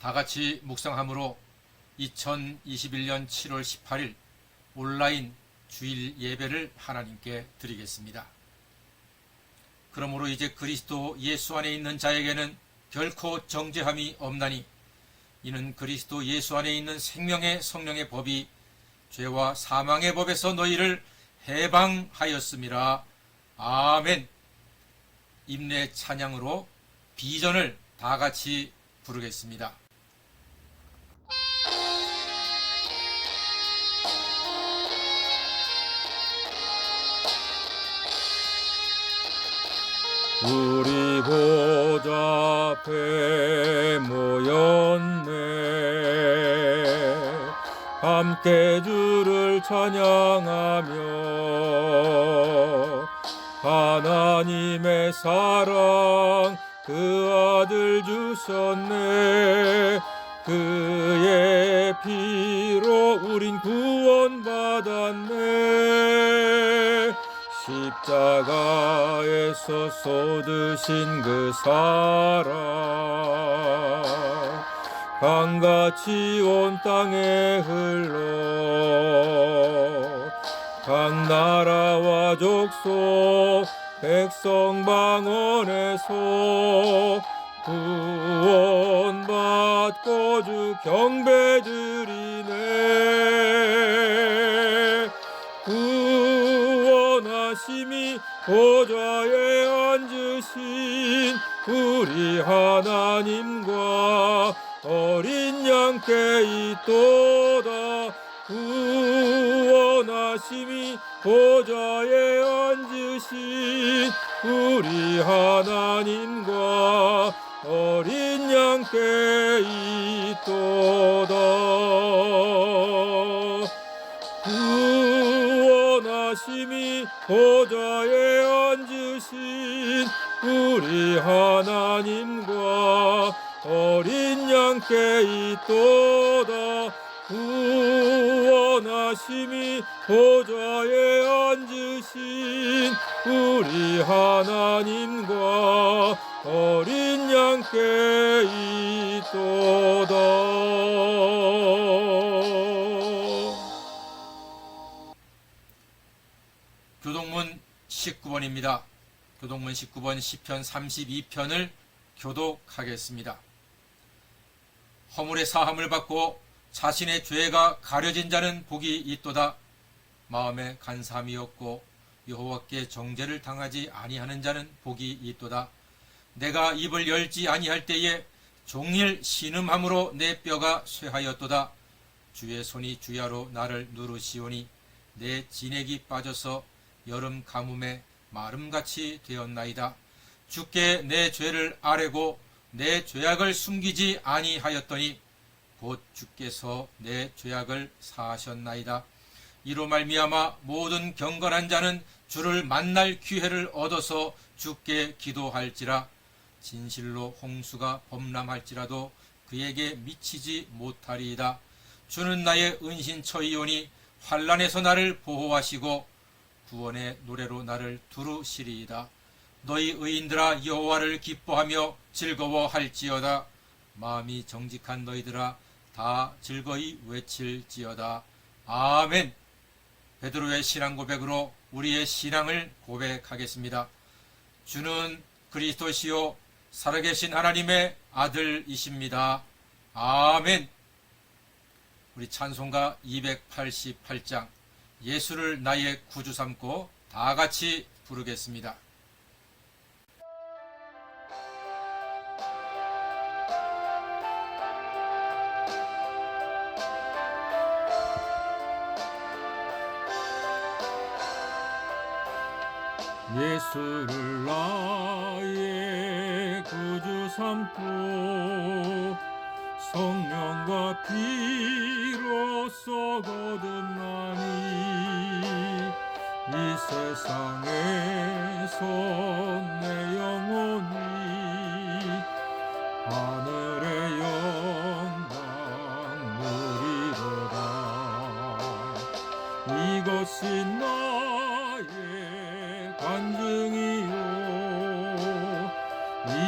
다 같이 묵상함으로 2021년 7월 18일 온라인 주일 예배를 하나님께 드리겠습니다. 그러므로 이제 그리스도 예수 안에 있는 자에게는 결코 정죄함이 없나니 이는 그리스도 예수 안에 있는 생명의 성령의 법이 죄와 사망의 법에서 너희를 해방하였음이라. 아멘. 임내 찬양으로 비전을 다 같이 부르겠습니다. 우리 보좌 앞에 모였네. 함께 주를 찬양하며 하나님의 사랑 그 아들 주셨네. 그의 피로 우린 구원받았네. 십자가에서 쏟으신 그 사랑 강같이 온 땅에 흘러 각 나라와 족속 백성 방언에서 구원받고 주 경배드리네. 구원하심이 보좌에 앉으신 우리 하나님과 어린 양께 있도다. 구원하심이 보좌에 앉으신 우리 하나님과 어린 양께 있도다. 구원하심이 보좌에 앉으신 우리 하나님과 어린 양께 있도다. 구원하심이 보좌에 앉으신 우리 하나님과 어린 양께 있도다. 교독문 19번입니다. 교독문 19번 시편 32편을 교독하겠습니다. 허물의 사함을 받고 자신의 죄가 가려진 자는 복이 있도다. 마음에 간사함이 없고 여호와께 정죄를 당하지 아니하는 자는 복이 있도다. 내가 입을 열지 아니할 때에 종일 신음함으로 내 뼈가 쇠하였도다. 주의 손이 주야로 나를 누르시오니 내 진액이 빠져서 여름 가뭄에 마름같이 되었나이다. 주께 내 죄를 아뢰고 내 죄악을 숨기지 아니하였더니 곧 주께서 내 죄악을 사하셨나이다. 이로 말미암아 모든 경건한 자는 주를 만날 기회를 얻어서 주께 기도할지라. 진실로 홍수가 범람할지라도 그에게 미치지 못하리이다. 주는 나의 은신처이오니 환난에서 나를 보호하시고 구원의 노래로 나를 두루시리이다. 너희 의인들아 여호와를 기뻐하며 즐거워할지어다. 마음이 정직한 너희들아 다 즐거이 외칠지어다. 아멘. 베드로의 신앙 고백으로 우리의 신앙을 고백하겠습니다. 주는 그리스도시요 살아계신 하나님의 아들이십니다. 아멘. 우리 찬송가 288장 예수를 나의 구주 삼고 다 같이 부르겠습니다. 예수를 나의 구주 삼고 성령과 피로써 거듭나니 이 세상에서 내 영혼이 하늘의 영광 누리로다. 이것이 나의 간증이요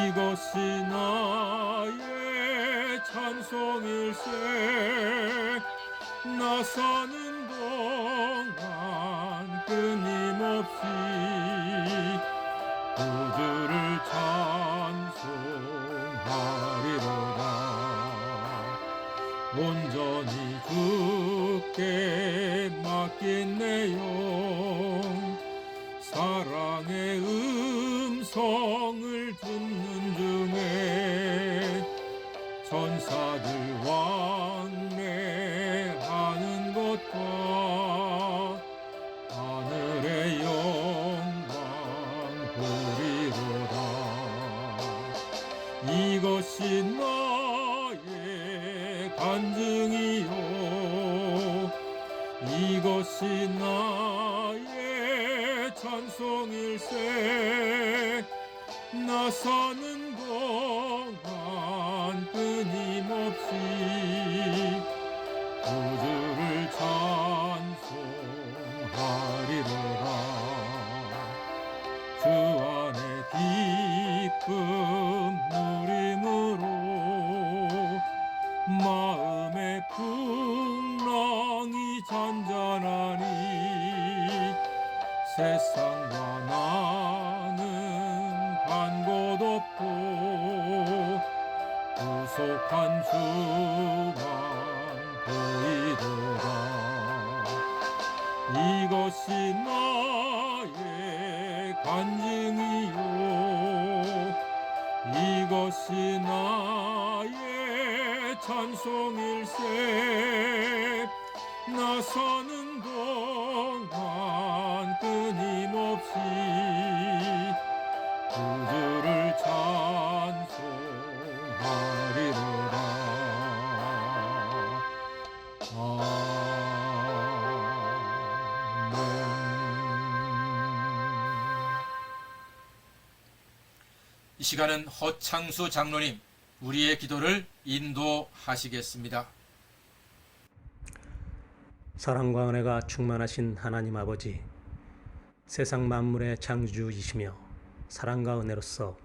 이것이 나의 찬송일세 나 사는 동안 끊임없이 구주를 찬송하리로다 온전히 주께 맡긴 내 영 사랑의 음성을 듣는 중에 천사들 왕래하는 것과 하늘의 영광 보리로다 이것이 나의 간증이요 이것이 나의 찬송일세 나 사는 동안 끊임없이 구주를 찬송하리로다 주 안에 기쁨 누림으로 마음의 풍랑이 잔잔하니 세상과 나는 간 곳 없고 구속한 주만 보이도다 이것이 나의 간증이요 이것이 나의 찬송일세 나 사는 동안 끊임없이 구주를 찬송하리로다 아멘. 이 시간은 허창수 장로님 우리의 기도를 인도하시겠습니다. 사랑과 은혜가 충만하신 하나님 아버지, 세상 만물의 창조주이시며 사랑과 은혜로서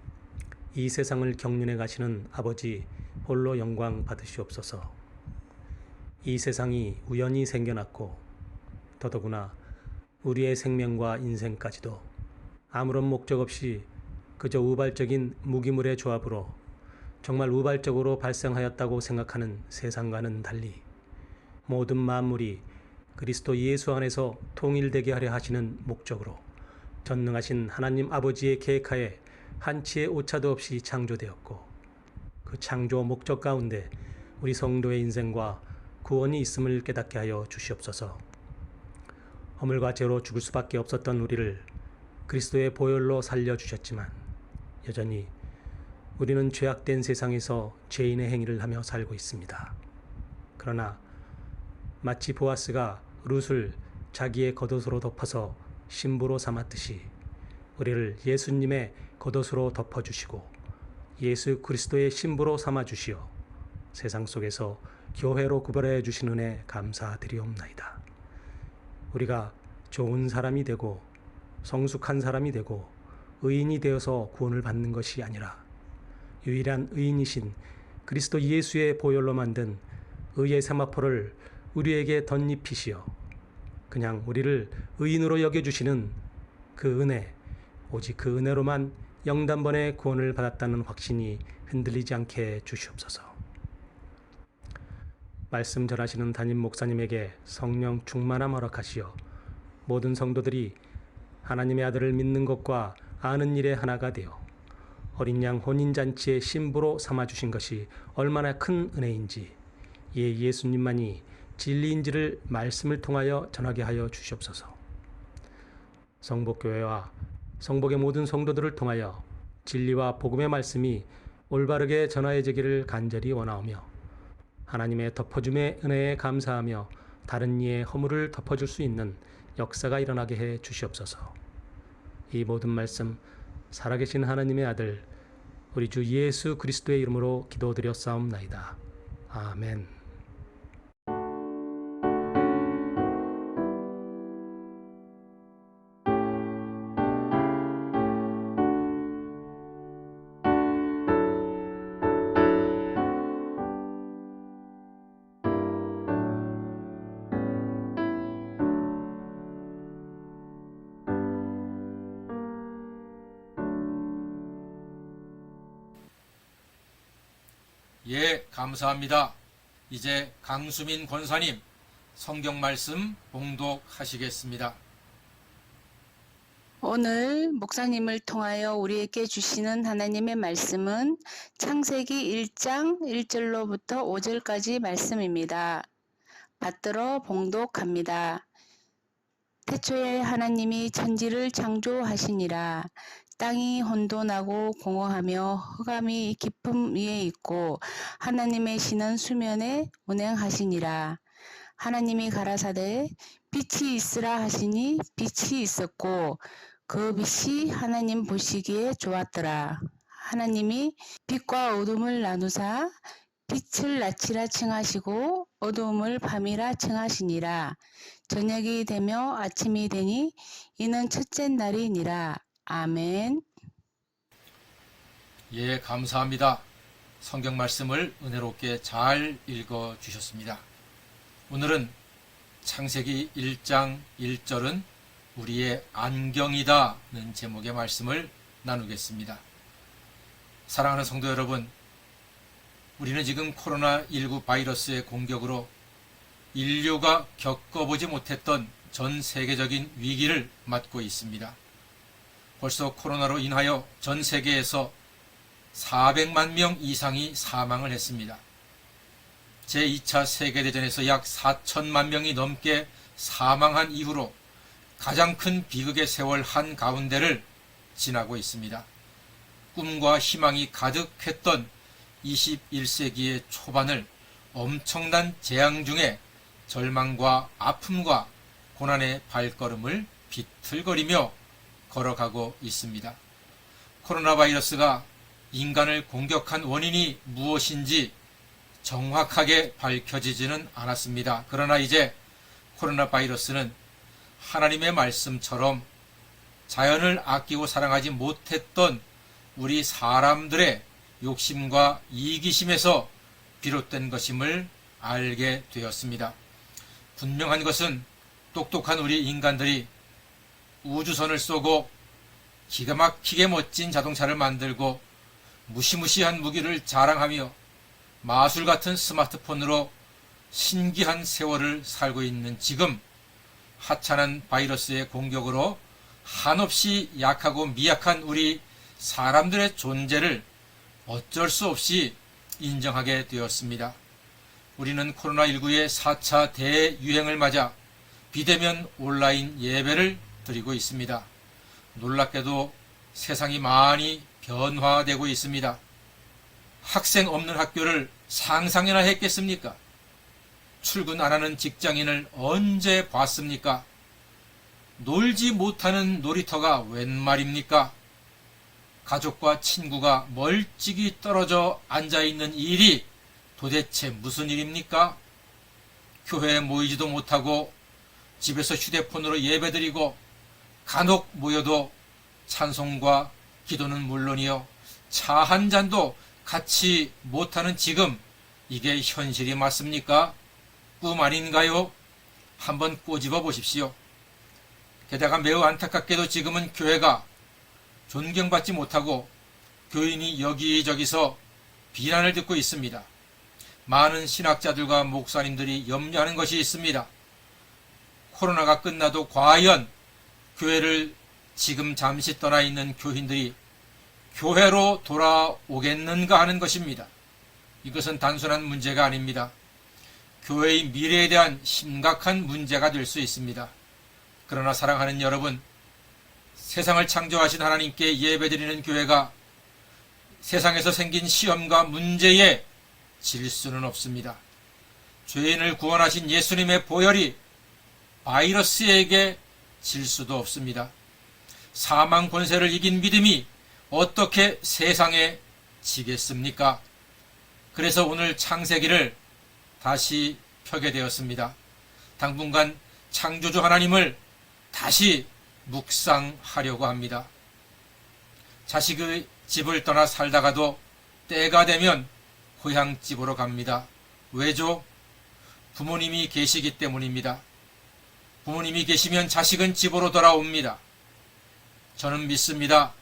이 세상을 경륜해 가시는 아버지 홀로 영광 받으시옵소서. 이 세상이 우연히 생겨났고 더더구나 우리의 생명과 인생까지도 아무런 목적 없이 그저 우발적인 무기물의 조합으로 정말 우발적으로 발생하였다고 생각하는 세상과는 달리 모든 만물이 그리스도 예수 안에서 통일되게 하려 하시는 목적으로 전능하신 하나님 아버지의 계획하에 한치의 오차도 없이 창조되었고 그 창조 목적 가운데 우리 성도의 인생과 구원이 있음을 깨닫게 하여 주시옵소서. 허물과 죄로 죽을 수밖에 없었던 우리를 그리스도의 보혈로 살려주셨지만 여전히 우리는 죄악된 세상에서 죄인의 행위를 하며 살고 있습니다. 그러나 마치 보아스가 룻을 자기의 겉옷으로 덮어서 신부로 삼았듯이 우리를 예수님의 겉옷으로 덮어주시고 예수 그리스도의 신부로 삼아주시어 세상 속에서 교회로 구별해 주신 은혜 감사드리옵나이다. 우리가 좋은 사람이 되고 성숙한 사람이 되고 의인이 되어서 구원을 받는 것이 아니라 유일한 의인이신 그리스도 예수의 보혈로 만든 의의 세마포를 우리에게 덧입히시어 그냥 우리를 의인으로 여겨주시는 그 은혜, 오직 그 은혜로만 영단번에 구원을 받았다는 확신이 흔들리지 않게 주시옵소서. 말씀 전하시는 담임 목사님에게 성령 충만함 허락하시어 모든 성도들이 하나님의 아들을 믿는 것과 아는 일에 하나가 되어 어린 양 혼인잔치의 신부로 삼아주신 것이 얼마나 큰 은혜인지 예수님만이 진리인지를 말씀을 통하여 전하게 하여 주시옵소서. 성복교회와 성복의 모든 성도들을 통하여 진리와 복음의 말씀이 올바르게 전하여지기를 간절히 원하오며 하나님의 덮어줌의 은혜에 감사하며 다른 이의 허물을 덮어줄 수 있는 역사가 일어나게 해 주시옵소서. 이 모든 말씀 살아계신 하나님의 아들 우리 주 예수 그리스도의 이름으로 기도드렸사옵나이다. 아멘. 예, 감사합니다. 이제 강수민 권사님 성경 말씀 봉독하시겠습니다. 오늘 목사님을 통하여 우리에게 주시는 하나님의 말씀은 창세기 1장 1절로부터 5절까지 말씀입니다. 받들어 봉독합니다. 태초에 하나님이 천지를 창조하시니라. 땅이 혼돈하고 공허하며 흑암이 깊음 위에 있고 하나님의 신은 수면에 운행하시니라. 하나님이 가라사대 빛이 있으라 하시니 빛이 있었고 그 빛이 하나님 보시기에 좋았더라. 하나님이 빛과 어둠을 나누사 빛을 낮이라 칭하시고 어두움을 밤이라 칭하시니라. 저녁이 되며 아침이 되니 이는 첫째 날이니라. 아멘. 예, 감사합니다. 성경 말씀을 은혜롭게 잘 읽어 주셨습니다. 오늘은 창세기 1장 1절은 우리의 안경이다는 제목의 말씀을 나누겠습니다. 사랑하는 성도 여러분, 우리는 지금 코로나19 바이러스의 공격으로 인류가 겪어보지 못했던 전 세계적인 위기를 맞고 있습니다. 벌써 코로나로 인하여 전 세계에서 400만 명 이상이 사망을 했습니다. 제2차 세계대전에서 약 4천만 명이 넘게 사망한 이후로 가장 큰 비극의 세월 한가운데를 지나고 있습니다. 꿈과 희망이 가득했던 21세기의 초반을 엄청난 재앙 중에 절망과 아픔과 고난의 발걸음을 비틀거리며 걸어가고 있습니다. 코로나 바이러스가 인간을 공격한 원인이 무엇인지 정확하게 밝혀지지는 않았습니다. 그러나 이제 코로나 바이러스는 하나님의 말씀처럼 자연을 아끼고 사랑하지 못했던 우리 사람들의 욕심과 이기심에서 비롯된 것임을 알게 되었습니다. 분명한 것은 똑똑한 우리 인간들이 우주선을 쏘고 기가 막히게 멋진 자동차를 만들고 무시무시한 무기를 자랑하며 마술 같은 스마트폰으로 신기한 세월을 살고 있는 지금 하찮은 바이러스의 공격으로 한없이 약하고 미약한 우리 사람들의 존재를 어쩔 수 없이 인정하게 되었습니다. 우리는 코로나19의 4차 대유행을 맞아 비대면 온라인 예배를 드리고 있습니다. 놀랍게도 세상이 많이 변화되고 있습니다. 학생 없는 학교를 상상이나 했겠습니까? 출근 안 하는 직장인을 언제 봤습니까? 놀지 못하는 놀이터가 웬 말입니까? 가족과 친구가 멀찍이 떨어져 앉아있는 일이 도대체 무슨 일입니까? 교회에 모이지도 못하고 집에서 휴대폰으로 예배드리고 간혹 모여도 찬송과 기도는 물론이요 차 한 잔도 같이 못하는 지금 이게 현실이 맞습니까? 꿈 아닌가요? 한번 꼬집어 보십시오. 게다가 매우 안타깝게도 지금은 교회가 존경받지 못하고 교인이 여기저기서 비난을 듣고 있습니다. 많은 신학자들과 목사님들이 염려하는 것이 있습니다. 코로나가 끝나도 과연 교회를 지금 잠시 떠나 있는 교인들이 교회로 돌아오겠는가 하는 것입니다. 이것은 단순한 문제가 아닙니다. 교회의 미래에 대한 심각한 문제가 될 수 있습니다. 그러나 사랑하는 여러분, 세상을 창조하신 하나님께 예배드리는 교회가 세상에서 생긴 시험과 문제에 질 수는 없습니다. 죄인을 구원하신 예수님의 보혈이 바이러스에게 질 수도 없습니다. 사망 권세를 이긴 믿음이 어떻게 세상에 지겠습니까? 그래서 오늘 창세기를 다시 펴게 되었습니다. 당분간 창조주 하나님을 다시 묵상하려고 합니다. 자식의 집을 떠나 살다가도 때가 되면 고향집으로 갑니다. 왜죠? 부모님이 계시기 때문입니다. 부모님이 계시면 자식은 집으로 돌아옵니다. 저는 믿습니다.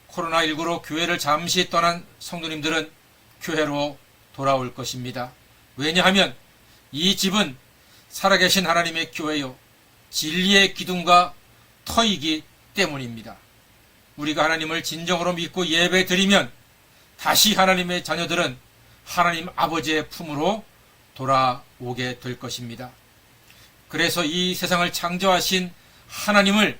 코로나19로 교회를 잠시 떠난 성도님들은 교회로 돌아올 것입니다. 왜냐하면 이 집은 살아계신 하나님의 교회요 진리의 기둥과 터이기 때문입니다. 우리가 하나님을 진정으로 믿고 예배 드리면 다시 하나님의 자녀들은 하나님 아버지의 품으로 돌아오게 될 것입니다. 그래서 이 세상을 창조하신 하나님을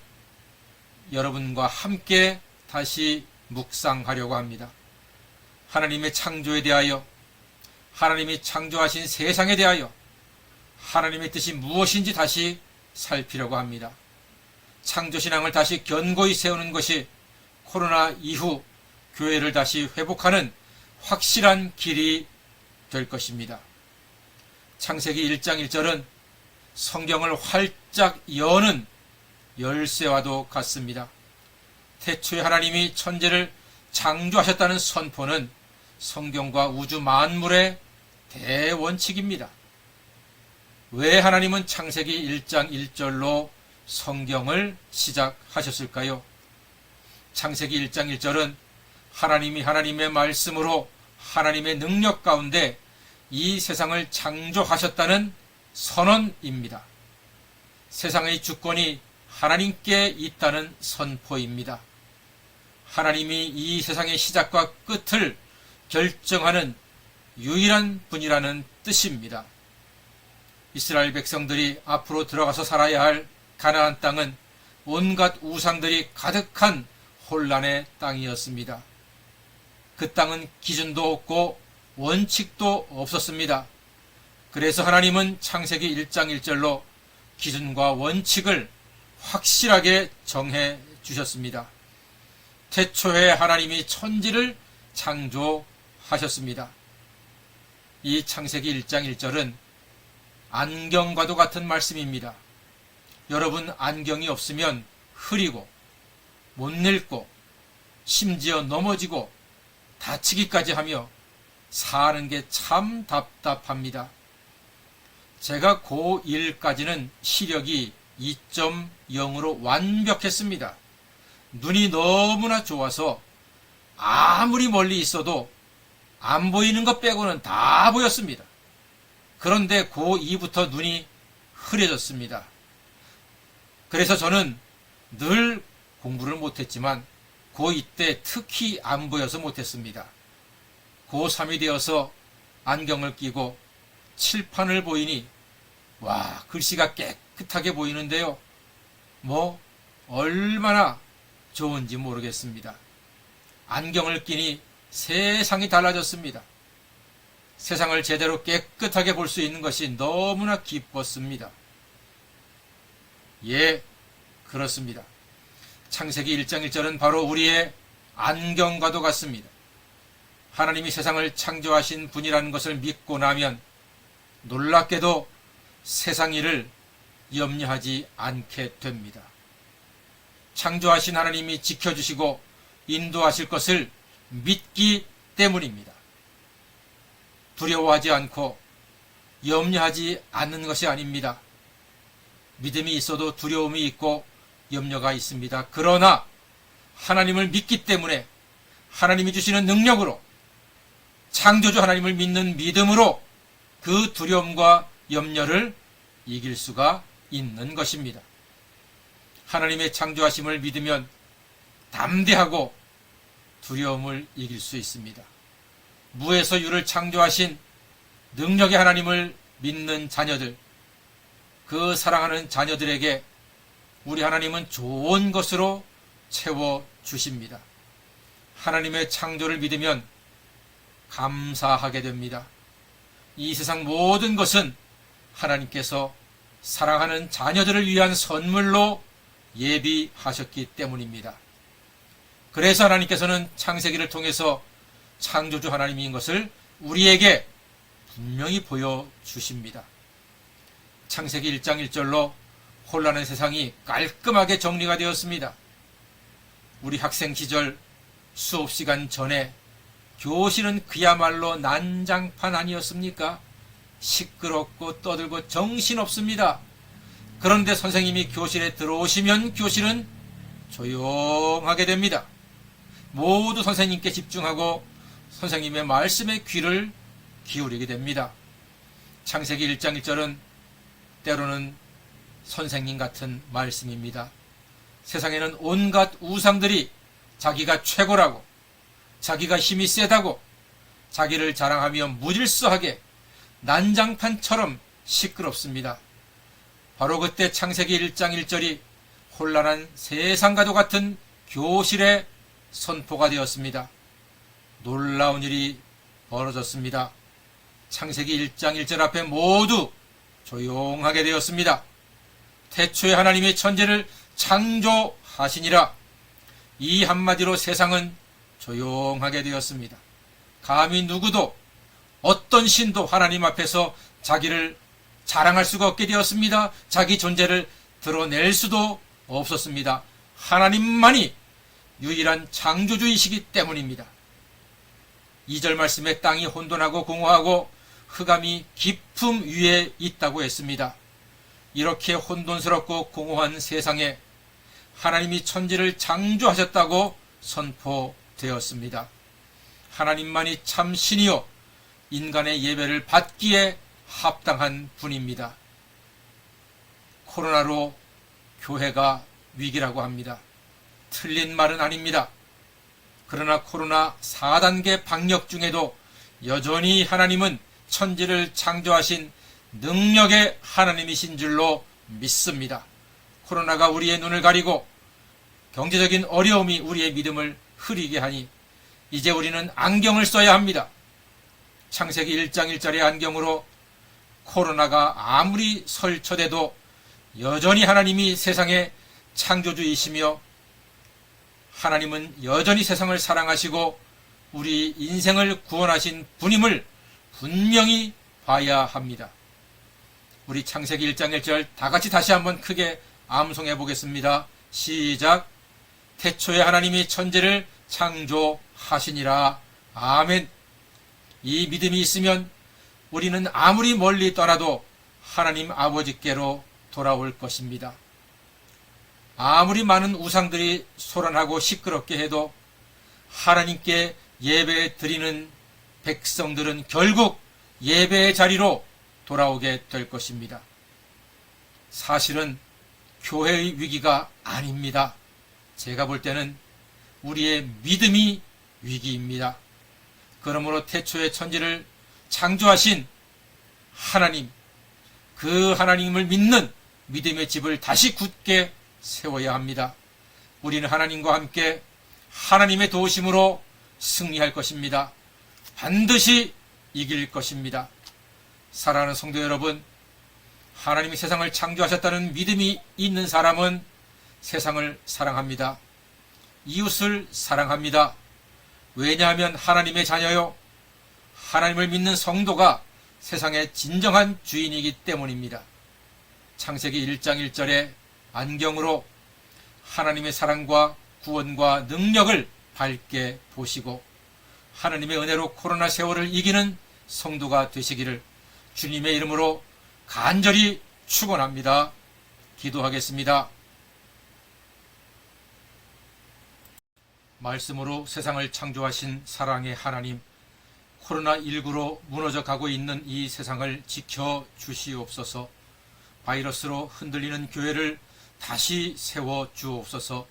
여러분과 함께 다시 묵상하려고 합니다. 하나님의 창조에 대하여, 하나님이 창조하신 세상에 대하여 하나님의 뜻이 무엇인지 다시 살피려고 합니다. 창조신앙을 다시 견고히 세우는 것이 코로나 이후 교회를 다시 회복하는 확실한 길이 될 것입니다. 창세기 1장 1절은 성경을 활짝 여는 열쇠와도 같습니다. 태초에 하나님이 천지를 창조하셨다는 선포는 성경과 우주 만물의 대원칙입니다. 왜 하나님은 창세기 1장 1절로 성경을 시작하셨을까요? 창세기 1장 1절은 하나님이 하나님의 말씀으로 하나님의 능력 가운데 이 세상을 창조하셨다는 선언입니다. 세상의 주권이 하나님께 있다는 선포입니다. 하나님이 이 세상의 시작과 끝을 결정하는 유일한 분이라는 뜻입니다. 이스라엘 백성들이 앞으로 들어가서 살아야 할 가나안 땅은 온갖 우상들이 가득한 혼란의 땅이었습니다. 그 땅은 기준도 없고 원칙도 없었습니다. 그래서 하나님은 창세기 1장 1절로 기준과 원칙을 확실하게 정해 주셨습니다. 태초에 하나님이 천지를 창조하셨습니다. 이 창세기 1장 1절은 안경과도 같은 말씀입니다. 여러분 안경이 없으면 흐리고 못 읽고 심지어 넘어지고 다치기까지 하며 사는 게 참 답답합니다. 제가 고1까지는 시력이 2.0으로 완벽했습니다. 눈이 너무나 좋아서 아무리 멀리 있어도 안 보이는 것 빼고는 다 보였습니다. 그런데 고2부터 눈이 흐려졌습니다. 그래서 저는 늘 공부를 못했지만 고2 때 특히 안 보여서 못했습니다. 고3이 되어서 안경을 끼고 칠판을 보이니 와, 글씨가 깨끗하게 보이는데요. 얼마나 좋은지 모르겠습니다. 안경을 끼니 세상이 달라졌습니다. 세상을 제대로 깨끗하게 볼 수 있는 것이 너무나 기뻤습니다. 예, 그렇습니다. 창세기 1장 1절은 바로 우리의 안경과도 같습니다. 하나님이 세상을 창조하신 분이라는 것을 믿고 나면 놀랍게도 세상 일을 염려하지 않게 됩니다. 창조하신 하나님이 지켜주시고 인도하실 것을 믿기 때문입니다. 두려워하지 않고 염려하지 않는 것이 아닙니다. 믿음이 있어도 두려움이 있고 염려가 있습니다. 그러나 하나님을 믿기 때문에 하나님이 주시는 능력으로 창조주 하나님을 믿는 믿음으로 그 두려움과 염려를 이길 수가 있는 것입니다. 하나님의 창조하심을 믿으면 담대하고 두려움을 이길 수 있습니다. 무에서 유를 창조하신 능력의 하나님을 믿는 자녀들, 그 사랑하는 자녀들에게 우리 하나님은 좋은 것으로 채워주십니다. 하나님의 창조를 믿으면 감사하게 됩니다. 이 세상 모든 것은 하나님께서 사랑하는 자녀들을 위한 선물로 예비하셨기 때문입니다. 그래서 하나님께서는 창세기를 통해서 창조주 하나님인 것을 우리에게 분명히 보여주십니다. 창세기 1장 1절로 혼란한 세상이 깔끔하게 정리가 되었습니다. 우리 학생 시절 수업 시간 전에 교실은 그야말로 난장판 아니었습니까? 시끄럽고 떠들고 정신없습니다. 그런데 선생님이 교실에 들어오시면 교실은 조용하게 됩니다. 모두 선생님께 집중하고 선생님의 말씀에 귀를 기울이게 됩니다. 창세기 1장 1절은 때로는 선생님 같은 말씀입니다. 세상에는 온갖 우상들이 자기가 최고라고, 자기가 힘이 세다고, 자기를 자랑하며 무질서하게 난장판처럼 시끄럽습니다. 바로 그때 창세기 1장 1절이 혼란한 세상과도 같은 교실의 선포가 되었습니다. 놀라운 일이 벌어졌습니다. 창세기 1장 1절 앞에 모두 조용하게 되었습니다. 태초에 하나님의 천지를 창조하시니라. 이 한마디로 세상은 조용하게 되었습니다. 감히 누구도 어떤 신도 하나님 앞에서 자기를 자랑할 수가 없게 되었습니다. 자기 존재를 드러낼 수도 없었습니다. 하나님만이 유일한 창조주이시기 때문입니다. 2절 말씀에 땅이 혼돈하고 공허하고 흑암이 깊음 위에 있다고 했습니다. 이렇게 혼돈스럽고 공허한 세상에 하나님이 천지를 창조하셨다고 선포되었습니다. 하나님만이 참 신이요 인간의 예배를 받기에 합당한 분입니다. 코로나로 교회가 위기라고 합니다. 틀린 말은 아닙니다. 그러나 코로나 4단계 방역 중에도 여전히 하나님은 천지를 창조하신 능력의 하나님이신 줄로 믿습니다. 코로나가 우리의 눈을 가리고 경제적인 어려움이 우리의 믿음을 흐리게 하니 이제 우리는 안경을 써야 합니다. 창세기 1장 1절의 안경으로 코로나가 아무리 설쳐돼도 여전히 하나님이 세상의 창조주이시며 하나님은 여전히 세상을 사랑하시고 우리 인생을 구원하신 분임을 분명히 봐야 합니다. 우리 창세기 1장 1절 다 같이 다시 한번 크게 암송해 보겠습니다. 시작. 태초에 하나님이 천지를 창조하시니라. 아멘. 이 믿음이 있으면 우리는 아무리 멀리 떠나도 하나님 아버지께로 돌아올 것입니다. 아무리 많은 우상들이 소란하고 시끄럽게 해도 하나님께 예배 드리는 백성들은 결국 예배의 자리로 돌아오게 될 것입니다. 사실은 교회의 위기가 아닙니다. 제가 볼 때는 우리의 믿음이 위기입니다. 그러므로 태초에 천지를 창조하신 하나님, 그 하나님을 믿는 믿음의 집을 다시 굳게 세워야 합니다. 우리는 하나님과 함께 하나님의 도우심으로 승리할 것입니다. 반드시 이길 것입니다. 사랑하는 성도 여러분, 하나님이 세상을 창조하셨다는 믿음이 있는 사람은 세상을 사랑합니다. 이웃을 사랑합니다. 왜냐하면 하나님의 자녀요, 하나님을 믿는 성도가 세상의 진정한 주인이기 때문입니다. 창세기 1장 1절의 안경으로 하나님의 사랑과 구원과 능력을 밝게 보시고 하나님의 은혜로 코로나 세월을 이기는 성도가 되시기를 주님의 이름으로 간절히 축원합니다. 기도하겠습니다. 말씀으로 세상을 창조하신 사랑의 하나님, 코로나19로 무너져 가고 있는 이 세상을 지켜 주시옵소서. 바이러스로 흔들리는 교회를 다시 세워 주옵소서.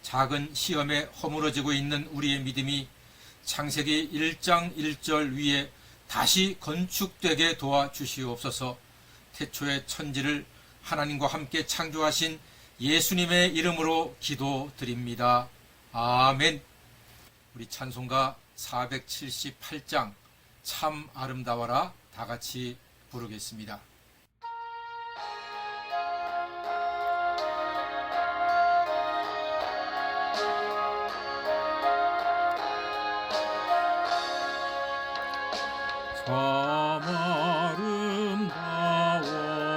작은 시험에 허물어지고 있는 우리의 믿음이 창세기 1장 1절 위에 다시 건축되게 도와주시옵소서. 태초의 천지를 하나님과 함께 창조하신 예수님의 이름으로 기도드립니다. 아멘. 우리 찬송가 478장 참 아름다워라 다 같이 부르겠습니다. 참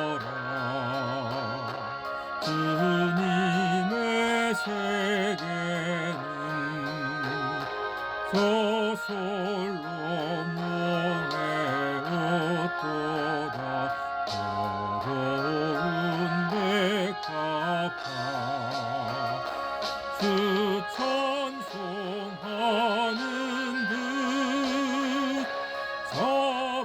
아름다워라 주님의 세계는 저솔로 몸에 옷도다 더러운 백합화 주 찬송하는 듯 참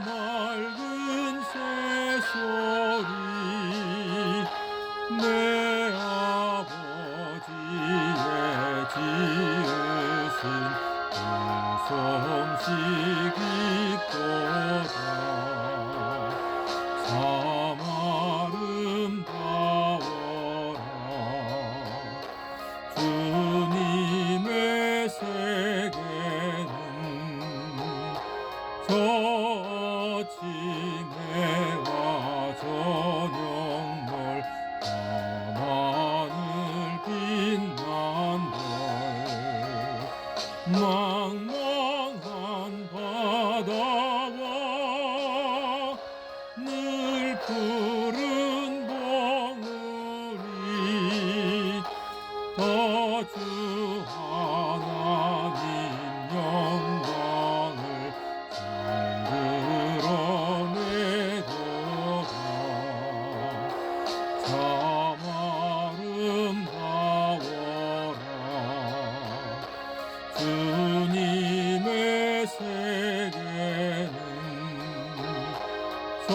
조금씩 있도다. 참 아름다워라. 주님의 세계는 저 아침에와 저녁물 밤하늘 빛난 별 망망한 바다와 늘 푸른 봉우리 다 주 하나님 영광을 잘 드러내도다. 참 아름다워라. 주님의 세계는 저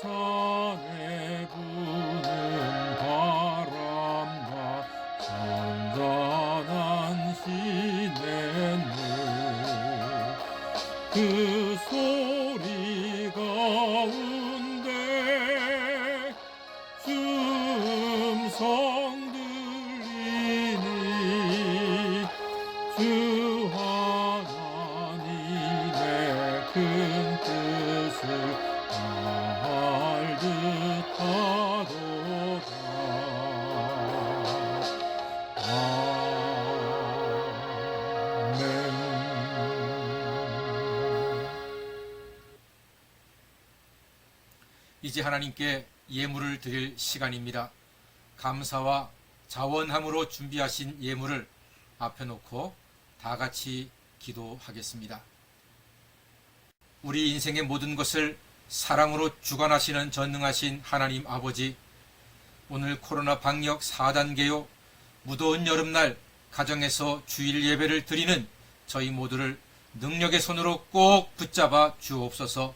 산에 부는 바람과 잔잔한 시냇물 그 소리 가운데 음성 들리니 주 하나님의 큰 뜻을 알 듯하도다. 아멘. 이제 하나님께 예물을 드릴 시간입니다. 감사와 자원함으로 준비하신 예물을 앞에 놓고 다 같이 기도하겠습니다. 우리 인생의 모든 것을 사랑으로 주관하시는 전능하신 하나님 아버지, 오늘 코로나 방역 4단계요 무더운 여름날 가정에서 주일 예배를 드리는 저희 모두를 능력의 손으로 꼭 붙잡아 주옵소서.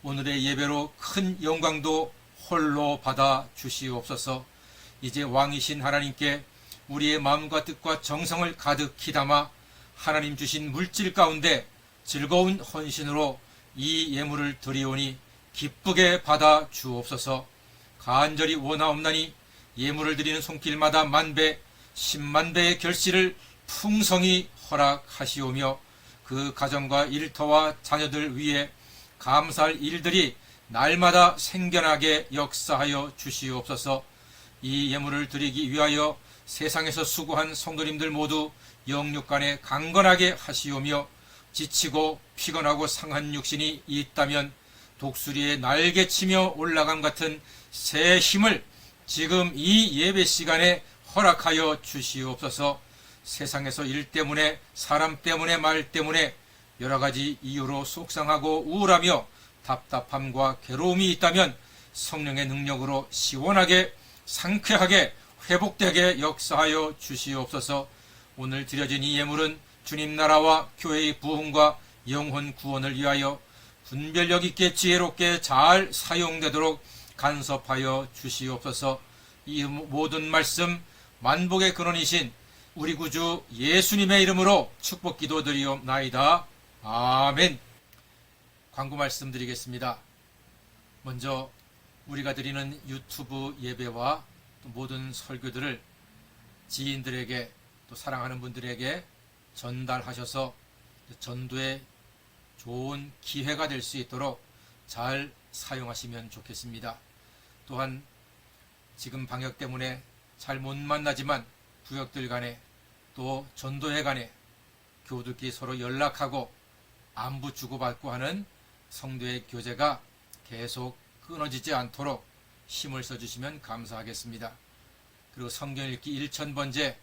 오늘의 예배로 큰 영광도 홀로 받아 주시옵소서. 이제 왕이신 하나님께 우리의 마음과 뜻과 정성을 가득히 담아 하나님 주신 물질 가운데 즐거운 헌신으로 이 예물을 드리오니 기쁘게 받아 주옵소서. 간절히 원하옵나니 예물을 드리는 손길마다 만배, 10만배의 결실을 풍성히 허락하시오며 그 가정과 일터와 자녀들 위에 감사할 일들이 날마다 생겨나게 역사하여 주시옵소서. 이 예물을 드리기 위하여 세상에서 수고한 성도님들 모두 영육간에 강건하게 하시오며 지치고 피곤하고 상한 육신이 있다면 독수리의 날개치며 올라감 같은 새 힘을 지금 이 예배 시간에 허락하여 주시옵소서. 세상에서 일 때문에 사람 때문에 말 때문에 여러 가지 이유로 속상하고 우울하며 답답함과 괴로움이 있다면 성령의 능력으로 시원하게 상쾌하게 회복되게 역사하여 주시옵소서. 오늘 드려진 이 예물은 주님 나라와 교회의 부흥과 영혼 구원을 위하여 분별력 있게 지혜롭게 잘 사용되도록 간섭하여 주시옵소서. 이 모든 말씀 만복의 근원이신 우리 구주 예수님의 이름으로 축복 기도드리옵나이다. 아멘. 광고 말씀드리겠습니다. 먼저 우리가 드리는 유튜브 예배와 또 모든 설교들을 지인들에게 또 사랑하는 분들에게 전달하셔서 전도의 좋은 기회가 될 수 있도록 잘 사용하시면 좋겠습니다. 또한 지금 방역 때문에 잘 못 만나지만 구역들 간에 또 전도회 간에 교우들끼리 서로 연락하고 안부 주고받고 하는 성도의 교제가 계속 끊어지지 않도록 힘을 써주시면 감사하겠습니다. 그리고 성경 읽기 1000번째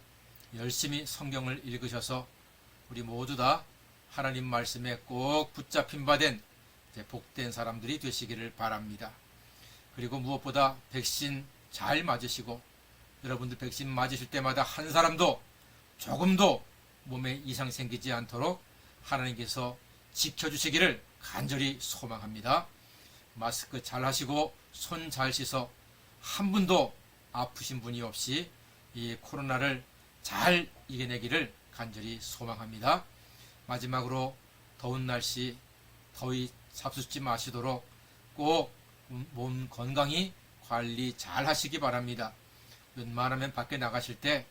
열심히 성경을 읽으셔서 우리 모두 다 하나님 말씀에 꼭 붙잡힌 바 된 복된 사람들이 되시기를 바랍니다. 그리고 무엇보다 백신 잘 맞으시고 여러분들 백신 맞으실 때마다 한 사람도 조금도 몸에 이상 생기지 않도록 하나님께서 지켜주시기를 간절히 소망합니다. 마스크 잘 하시고 손 잘 씻어 한 분도 아프신 분이 없이 이 코로나를 잘 이겨내기를 간절히 소망합니다. 마지막으로 더운 날씨 더위 잡수지 마시도록 꼭 몸 건강히 관리 잘 하시기 바랍니다. 웬만하면 밖에 나가실 때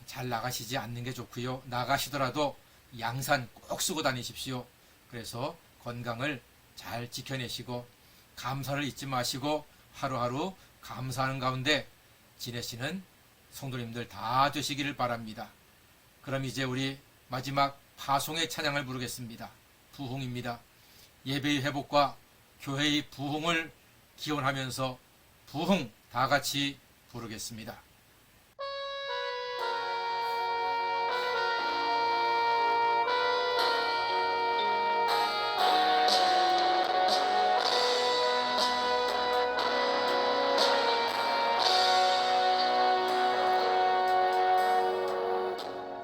잘 나가시지 않는 게 좋고요. 나가시더라도 양산 꼭 쓰고 다니십시오. 그래서 건강을 잘 지켜내시고 감사를 잊지 마시고 하루하루 감사하는 가운데 지내시는 성도님들 다 되시기를 바랍니다. 그럼 이제 우리 마지막 파송의 찬양을 부르겠습니다. 부흥입니다. 예배의 회복과 교회의 부흥을 기원하면서 부흥 다 같이 부르겠습니다.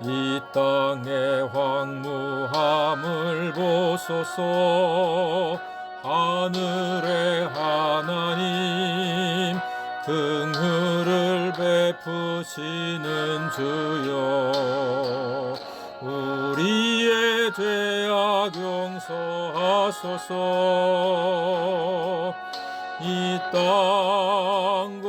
이 땅의 황무함을 보소서. 하늘의 하나님 긍휼을 베푸시는 주여, 우리의 죄악 용서하소서. 이 땅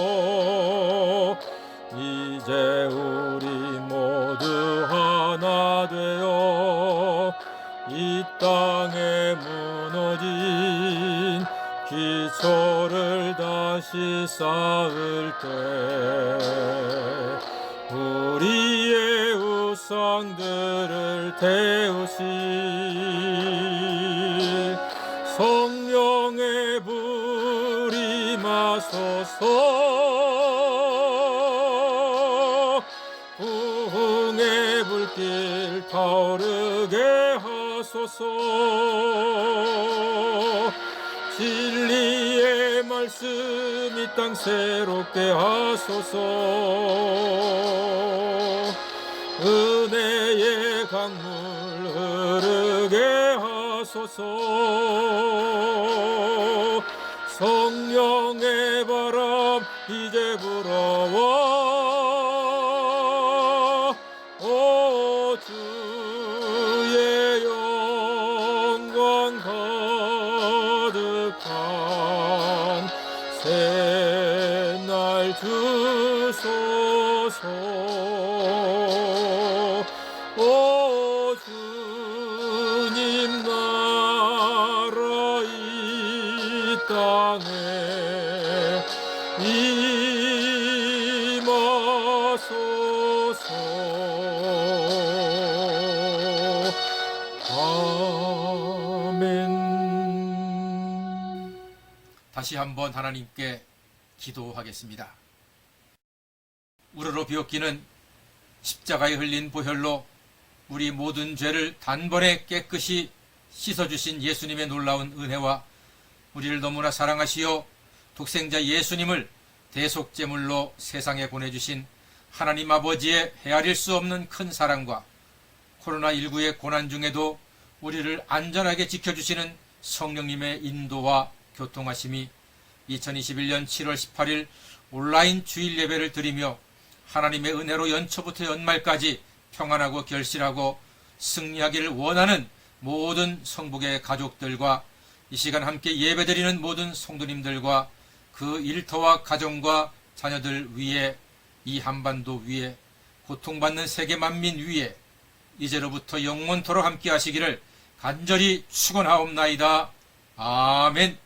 고쳐주소서. 이제 우리 모두 하나 되어 이 땅에 무너진 기초를 다시 쌓을 때 우리의 우상들을 태우실 성령의 불이 마소서. 부흥의 불길 타오르게 하소서. 진리의 말씀 이 땅 새롭게 하소서. 은혜의 강물 흐르게 하소서. 성령의 바람 이제 불어와 오 주의 영광 가득한 새날 주소서. 오 주님 나라 이 땅에 임하소서. 아멘. 다시 한번 하나님께 기도하겠습니다. 우러러 비었기는 십자가에 흘린 보혈로 우리 모든 죄를 단번에 깨끗이 씻어주신 예수님의 놀라운 은혜와 우리를 너무나 사랑하시어 독생자 예수님을 대속제물로 세상에 보내주신 하나님 아버지의 헤아릴 수 없는 큰 사랑과 코로나19의 고난 중에도 우리를 안전하게 지켜주시는 성령님의 인도와 교통하심이 2021년 7월 18일 온라인 주일 예배를 드리며 하나님의 은혜로 연초부터 연말까지 평안하고 결실하고 승리하기를 원하는 모든 성북의 가족들과 이 시간 함께 예배드리는 모든 성도님들과 그 일터와 가정과 자녀들 위에, 이 한반도 위에, 고통받는 세계 만민 위에 이제로부터 영원토록 함께 하시기를 간절히 축원하옵나이다. 아멘.